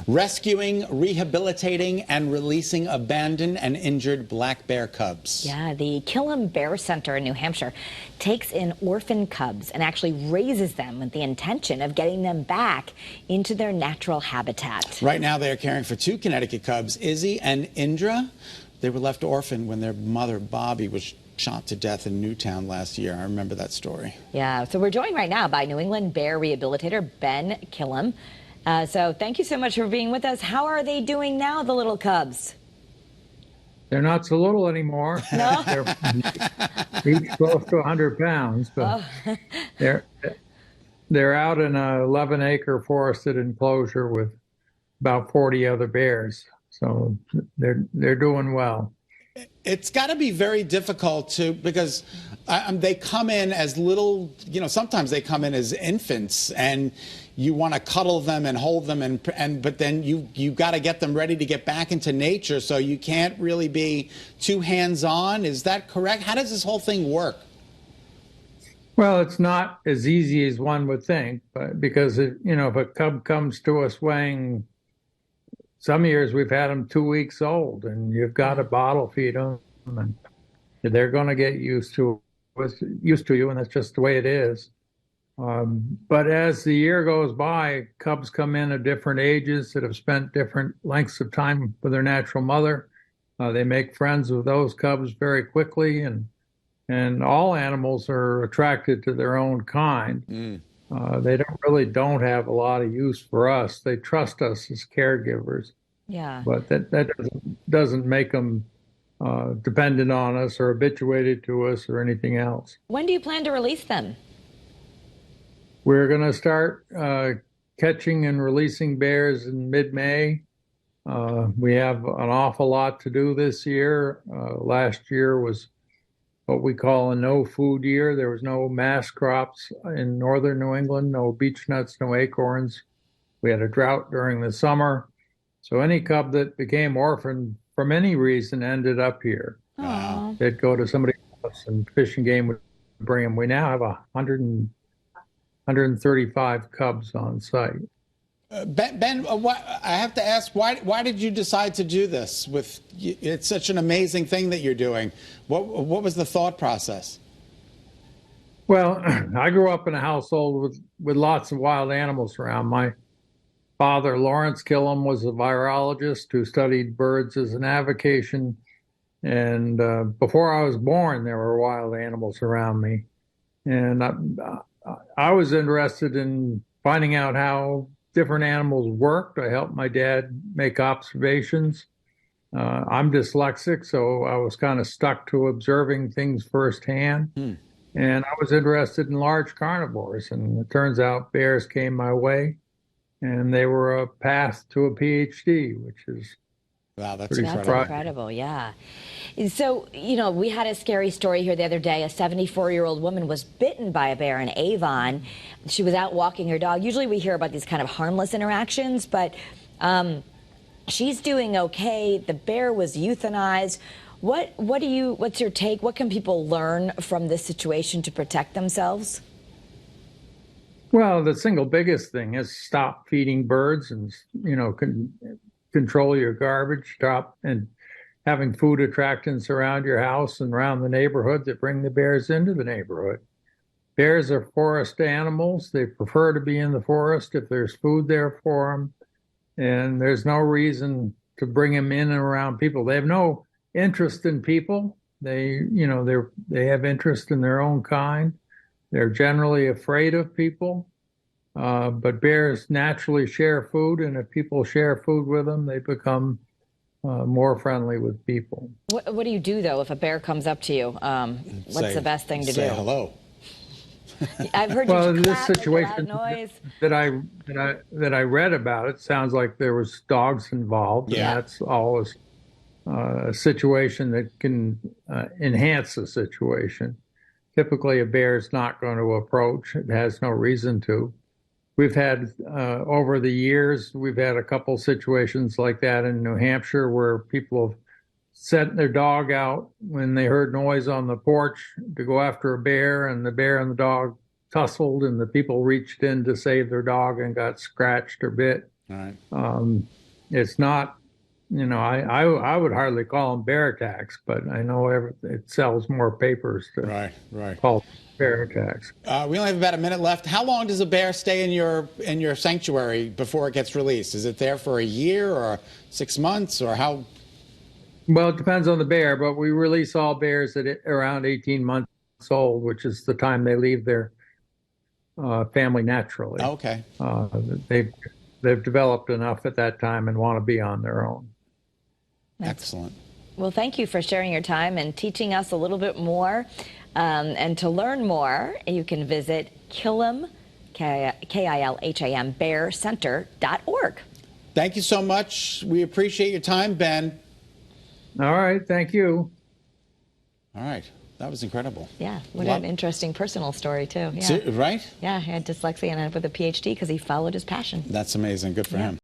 rescuing, rehabilitating, and releasing abandoned and injured black bear cubs. Yeah, the Kilham Bear Center in New Hampshire takes in orphan cubs and actually raises them with the intention of getting them back into their natural habitat. Right now, they are caring for two Connecticut cubs, Izzy and Indra. They were left orphaned when their mother, Bobby, was shot to death in Newtown last year. I remember that story. Yeah, so we're joined right now by New England Bear Rehabilitator Ben Kilham. So thank you so much for being with us. How are they doing now, the little cubs? They're not so little anymore. No? They're each close to 100 pounds, but they're out in a 11-acre forested enclosure with about 40 other bears. So they're doing well. It's got to be very difficult because they come in as little, sometimes they come in as infants and you want to cuddle them and hold them but then you got to get them ready to get back into nature, so you can't really be too hands-on. Is that correct? How does this whole thing work? Well, it's not as easy as one would think, but because if a cub comes to us weighing, some years we've had them 2 weeks old, and you've got to bottle feed them, and they're going to get used to you, and that's just the way it is. But as the year goes by, cubs come in at different ages that have spent different lengths of time with their natural mother. They make friends with those cubs very quickly, and all animals are attracted to their own kind. They don't have a lot of use for us. They trust us as caregivers. Yeah. But that doesn't make them dependent on us or habituated to us or anything else. When do you plan to release them? We're going to start catching and releasing bears in mid-May. We have an awful lot to do this year. Last year was what we call a no food year. There was no mass crops in northern New England, no beech nuts, no acorns. We had a drought during the summer. So any cub that became orphaned from any reason ended up here. Wow. They'd go to somebody else and Fish and Game would bring them. We now have 135 cubs on site. Ben, I have to ask, why did you decide to do this? It's such an amazing thing that you're doing. What was the thought process? Well, I grew up in a household with lots of wild animals around. My father, Lawrence Kilham, was a virologist who studied birds as an avocation. And before I was born, there were wild animals around me. And I was interested in finding out how different animals worked. I helped my dad make observations. I'm dyslexic, so I was kind of stuck to observing things firsthand. And I was interested in large carnivores, and it turns out bears came my way, and they were a path to a PhD, which is that's incredible. Yeah. So, we had a scary story here the other day. A 74-year-old woman was bitten by a bear in Avon. She was out walking her dog. Usually we hear about these kind of harmless interactions, but she's doing okay. The bear was euthanized. What's your take? What can people learn from this situation to protect themselves? Well, the single biggest thing is stop feeding birds and, control your garbage, stop and having food attractants around your house and around the neighborhood that bring the bears into the neighborhood. Bears are forest animals. They prefer to be in the forest if there's food there for them. And there's no reason to bring them in and around people. They have no interest in people. They have interest in their own kind. They're generally afraid of people. But bears naturally share food, and if people share food with them, they become more friendly with people. What do you do, though, if a bear comes up to you? What's the best thing to do? Say hello. I've heard well, you in this clap, situation make a loud noise. that I read about, it sounds like there was dogs involved. Yeah. And that's always a situation that can enhance the situation. Typically, a bear is not going to approach. It has no reason to. We've had, over the years, we've had a couple situations like that in New Hampshire where people have sent their dog out when they heard noise on the porch to go after a bear, and the bear and the dog tussled, and the people reached in to save their dog and got scratched or bit. All right. It's not, I would hardly call them bear attacks, but I know it sells more papers to Right. Right. call bear attacks. We only have about a minute left. How long does a bear stay in your sanctuary before it gets released? Is it there for a year or 6 months or how? Well, it depends on the bear, but we release all bears at around 18 months old, which is the time they leave their family naturally. Okay. They've they've developed enough at that time and want to be on their own. Excellent. Well, thank you for sharing your time and teaching us a little bit more. And to learn more, you can visit Kilham, Kilham, bearcenter.org. Thank you so much. We appreciate your time, Ben. All right. Thank you. All right. That was incredible. Yeah. What an interesting personal story, too. Yeah. Right? Yeah. He had dyslexia and ended up with a PhD because he followed his passion. That's amazing. Good for him.